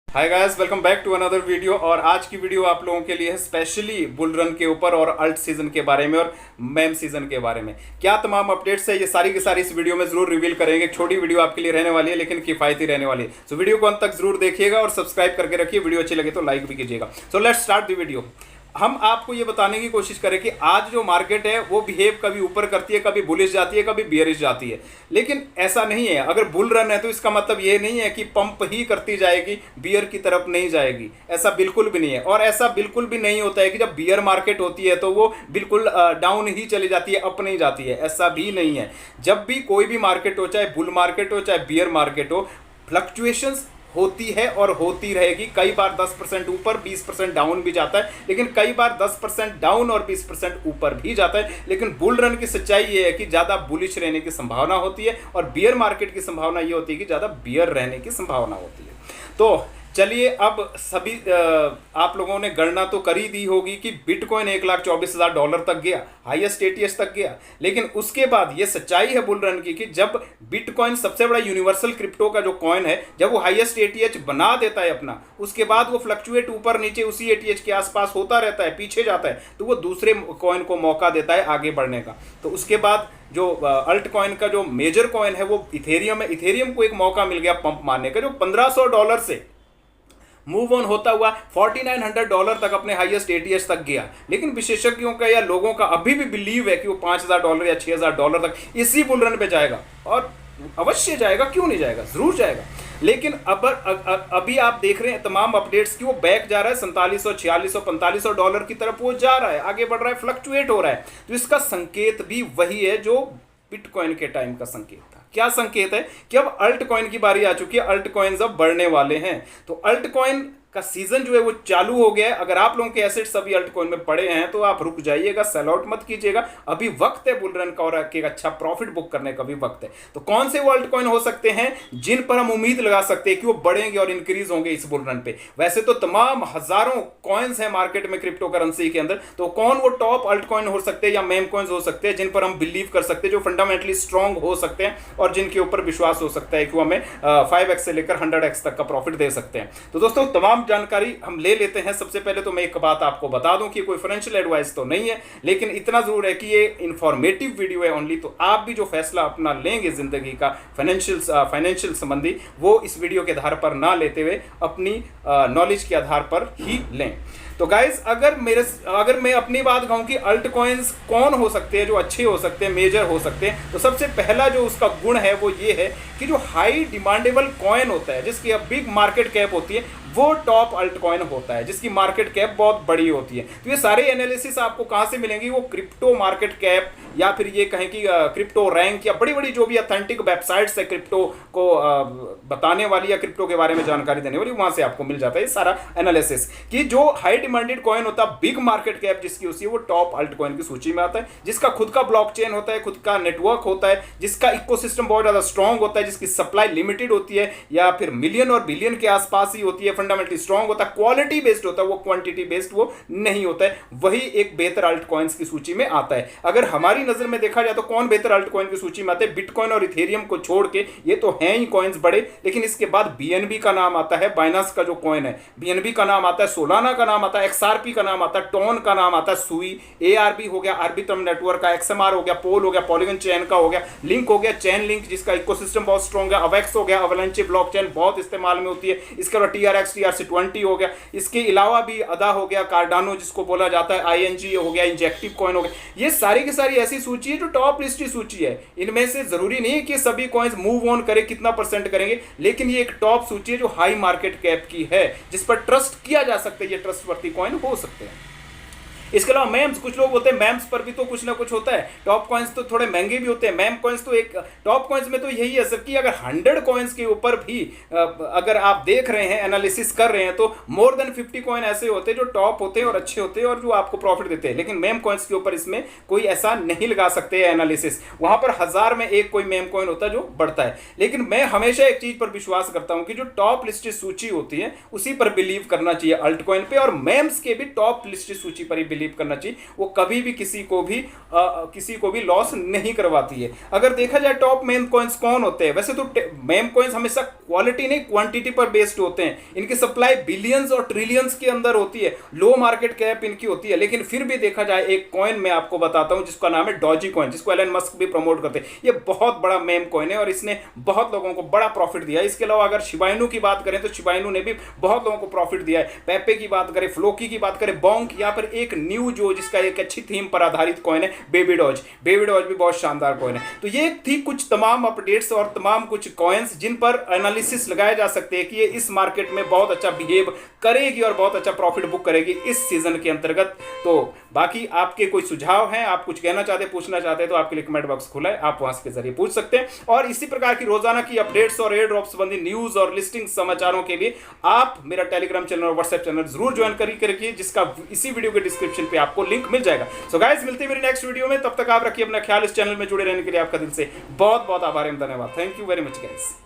Hi guys, welcome back to another video. और आज की वीडियो आप लोगों के लिए है स्पेशली बुल रन के ऊपर और अल्ट सीजन के बारे में और मैम सीजन के बारे में। क्या तमाम अपडेट्स है ये सारी की सारी इस वीडियो में जरूर रिवील करेंगे। एक छोटी वीडियो आपके लिए रहने वाली है लेकिन किफायती रहने वाली है। सो वीडियो को अंत तक जरूर देखिएगा और सब्सक्राइब करके रखिए। वीडियो अच्छी लगे तो लाइक भी कीजिएगा। So let's start the video. हम आपको ये बताने की कोशिश करें कि आज जो मार्केट है वो बिहेव कभी ऊपर करती है, कभी बुलिश जाती है, कभी बियरिश जाती है। लेकिन ऐसा नहीं है। अगर बुल रन है तो इसका मतलब ये नहीं है कि पंप ही करती जाएगी, बियर की तरफ नहीं जाएगी। ऐसा बिल्कुल भी नहीं है। और ऐसा बिल्कुल भी नहीं होता है कि जब बियर मार्केट होती है तो वो बिल्कुल डाउन ही चली जाती है, अप नहीं जाती है। ऐसा भी नहीं है। जब भी कोई भी मार्केट हो, चाहे बुल मार्केट हो चाहे बियर मार्केट हो, फ्लक्चुएशंस होती है और होती रहेगी। कई बार 10% ऊपर 20% डाउन भी जाता है, लेकिन कई बार 10% डाउन और 20% ऊपर भी जाता है। लेकिन बुल रन की सच्चाई ये है कि ज़्यादा बुलिश रहने की संभावना होती है और बियर मार्केट की संभावना ये होती है कि ज़्यादा बियर रहने की संभावना होती है। तो चलिए, अब सभी आप लोगों ने गणना तो कर ही दी होगी कि बिटकॉइन $1,24,000 तक गया, हाईएस्ट एटीएच तक गया। लेकिन उसके बाद ये सच्चाई है बुल रन की कि जब बिटकॉइन सबसे बड़ा यूनिवर्सल क्रिप्टो का जो कॉइन है, जब वो हाईएस्ट एटीएच बना देता है अपना, उसके बाद वो फ्लक्चुएट ऊपर नीचे उसी एटीएच के आसपास होता रहता है, पीछे जाता है, तो वो दूसरे कॉइन को मौका देता है आगे बढ़ने का। तो उसके बाद जो अल्ट कॉइन का जो मेजर कॉइन है वो इथेरियम है। इथेरियम को एक मौका मिल गया पंप मारने का, जो $1,500 से मूव ऑन होता हुआ $4,900 तक अपने हाईएस्ट एटीएच तक गया। लेकिन विशेषज्ञों का या लोगों का अभी भी बिलीव है कि वो $5,000 या $6,000 तक इसी बुल रन पे जाएगा। और अवश्य जाएगा, क्यों नहीं जाएगा, जरूर जाएगा। लेकिन अब अभी आप देख रहे हैं तमाम अपडेट्स की वो बैक जा रहा है $4700, $4600, $4500 की तरफ वो जा रहा है, आगे बढ़ रहा है, फ्लक्चुएट हो रहा है। तो इसका संकेत भी वही है जो बिटकॉइन के टाइम का संकेत था। क्या संकेत है कि अब अल्ट कॉइन की बारी आ चुकी है, अल्ट कॉइन्स अब बढ़ने वाले हैं। तो अल्ट कॉइन का सीजन जो है वो चालू हो गया है। अगर आप लोगों के एसेट्स अभी अल्ट कॉइन में पड़े हैं तो आप रुक जाइएगा, सेल आउट मत कीजिएगा। अभी वक्त है बुल रन का और एक अच्छा प्रॉफिट बुक करने का भी वक्त है। तो कौन से वो अल्ट कॉइन हो सकते हैं जिन पर हम उम्मीद लगा सकते हैं कि वो बढ़ेंगे और इंक्रीज होंगे इस बुल रन पे? वैसे तो तमाम हजारों कॉइन्स हैं मार्केट में क्रिप्टो करेंसी के अंदर। तो कौन वो टॉप अल्ट कॉइन हो सकते हैं या मेम कॉइन्स हो सकते हैं जिन पर हम बिलीव कर सकते हैं, जो फंडामेंटली स्ट्रांग हो सकते हैं और जिनके ऊपर विश्वास हो सकता है कि वो हमें 5x से लेकर 100x तक का प्रॉफिट दे सकते हैं? तो दोस्तों, तमाम जानकारी हम ले लेते हैं। सबसे पहले तो मैं एक बात आपको बता दूं कि कोई फाइनेंशियल एडवाइस तो नहीं है, लेकिन इतना जरूर है कि ये इंफॉर्मेटिव वीडियो है ओनली। तो आप भी जो फैसला अपना लेंगे जिंदगी का फाइनेंशियल संबंधी, वो इस वीडियो के आधार पर ना लेते हुए अपनी नॉलेज के आधार पर ही लें। तो गाइज, अगर मैं अपनी बात कहूं कि अल्ट कॉइन्स कौन हो सकते हैं जो अच्छे हो सकते हैं, मेजर हो सकते हैं, तो सबसे पहला जो उसका गुण है वो ये है कि जो हाई डिमांडेबल कॉइन होता है, जिसकी अब बिग मार्केट कैप होती है, वो टॉप अल्ट कॉइन होता है, जिसकी मार्केट कैप बहुत बड़ी होती है। तो ये सारे एनालिसिस आपको कहां से मिलेंगी? वो क्रिप्टो मार्केट कैप या फिर ये कहें कि क्रिप्टो रैंक या बड़ी बड़ी जो भी ऑथेंटिक वेबसाइट्स है क्रिप्टो को बताने वाली या क्रिप्टो के बारे में जानकारी देने वाली, वहां से आपको मिल जाता है ये सारा एनालिसिस कि जो हाई डिमांडेड कॉइन होता है, बिग मार्केट कैप जिसकी होती है, वो टॉप अल्ट कॉइन की सूची में आता है, जिसका खुद का ब्लॉकचेन होता है, खुद का नेटवर्क होता है, जिसका इकोसिस्टम बहुत ज्यादा स्ट्रांग होता है, जिसकी सप्लाई लिमिटेड होती है या फिर मिलियन और बिलियन के आसपास ही होती है, फंडामेंटली स्ट्रांग होता है, क्वालिटी बेस्ड होता है, वो क्वांटिटी बेस्ड वो नहीं होता है। वही एक बेहतर अल्ट कॉइन्स की सूची में आता है। अगर हमारी नजर में देखा जाए तो कौन बेहतर अल्ट कॉइन की सूची में आते हैं? बिटकॉइन और इथेरियम को छोड़ के ये तो हैं ही कॉइन्स बड़े, लेकिन इसके बाद बीएनबी का नाम आता है, बाइनांस का जो कॉइन है, बीएनबी का नाम आता है, सोलाना का नाम आता है, एक्सआरपी का नाम आता है, टोन का नाम आता है, सुई, एआरबी हो गया, आर्बिट्रम नेटवर्क का, एक्सएमआर हो गया, पोल हो गया, पॉलीगन चेन का हो गया, लिंक हो गया, चेन लिंक जिसका इकोसिस्टम बहुत स्ट्रांग है, अवेक्स हो गया, अवलांचे ब्लॉकचेन बहुत इस्तेमाल में होती है, इसके बाद टीआरएक्स TRC20 हो गया, इसके अलावा भी अदा हो गया, कार्डानो जिसको बोला जाता है, आईएनजी हो गया, इंजेक्टिव कॉइन हो गया। ये सारी की सारी ऐसी सूची है जो टॉप लिस्ट की सूची है। इनमें से जरूरी नहीं है कि सभी कॉइन्स मूव ऑन करें, कितना परसेंट करेंगे, लेकिन ये एक टॉप सूची है जो हाई मार्केट कैप की है, जिस पर ट्रस्ट किया जा सकता है। ये ट्रस्टवर्दी कॉइन हो सकते हैं। इसके अलावा मैम्स, कुछ लोग बोलते हैं मैम्स पर भी तो कुछ ना कुछ होता है। टॉप कॉइन्स तो थोड़े महंगे भी होते हैं, मैम कॉइन्स तो एक टॉप कॉइन्स में तो यही है सर कि अगर 100 कॉइन्स के ऊपर भी अगर आप देख रहे हैं, एनालिसिस कर रहे हैं, तो मोर देन 50 कॉइन ऐसे होते हैं जो टॉप होते हैं और अच्छे होते हैं और जो आपको प्रॉफिट देते हैं। लेकिन मैम कॉइन्स के ऊपर इसमें कोई ऐसा नहीं लगा सकते एनालिसिस। वहां पर 1000 में एक कोई मैम कॉइन होता है जो बढ़ता है। लेकिन मैं हमेशा एक चीज पर विश्वास करता हूं कि जो टॉप लिस्टेड सूची होती है उसी पर बिलीव करना चाहिए अल्ट कॉइन पे, और मैम्स के भी टॉप लिस्टेड सूची पर ही बिलीव करना चाहिए, वो कभी भी किसी को भी लॉस नहीं करवाती है। अगर देखा जाए टॉप मेम कॉइन्स कौन होते हैं, वैसे तो मेम कॉइन्स हमेशा क्वालिटी नहीं क्वांटिटी पर बेस्ड होते हैं। इनकी सप्लाई बिलियंस और ट्रिलियंस के अंदर होती है, लो मार्केट कैप इनकी होती है। लेकिन फिर भी देखा जाए एक कॉइन मैं आपको बताता हूं जिसका नाम है डॉजी कॉइन, जिसको एलन मस्क भी प्रमोट करते हैं। ये बहुत बड़ा मेम कॉइन है और इसने बहुत लोगों को बड़ा प्रॉफिट दिया है। इसके अलावा अगर शिबा इनू की बात करें तो शिबा इनू ने भी बहुत लोगों को प्रॉफिट दिया है। पेपे की बात करें, फ्लोकी की बात करें, बॉन्क, यहाँ पर एक न्यू जो जिसका एक अच्छी थीम पर आधारित कॉइन है बेबी डॉज भी बहुत शानदार कॉइन है। तो ये थी कुछ तमाम अपडेट्स और तमाम कुछ कॉइन्स जिन पर एनालिसिस लगाए जा सकते हैं कि ये इस मार्केट में बहुत अच्छा बिहेव करेगी और बहुत अच्छा प्रॉफिट बुक करेगी इस सीजन के अंतर्गत। तो बाकी आपके कोई सुझाव हैं, आप कुछ कहना चाहते हैं, पूछना चाहते हैं, तो आपके लिए कमेंट बॉक्स खुला है, आप वहां के जरिए पूछ सकते हैं। और इसी प्रकार की रोजाना की अपडेट्स और एयर ड्रॉप संबंधी न्यूज और लिस्टिंग समाचारों के लिए आप मेरा टेलीग्राम चैनल और व्हाट्सएप चैनल जरूर ज्वाइन करिए, जिसका इसी वीडियो के डिस्क्रिप्शन पे आपको लिंक मिल जाएगा। सो गाइस, मिलते हैं मेरी नेक्स्ट वीडियो में, तब तक आप रखिए अपना ख्याल। इस चैनल में जुड़े रहने के लिए आपका दिल से बहुत बहुत आभार एवं धन्यवाद। Thank you very much guys.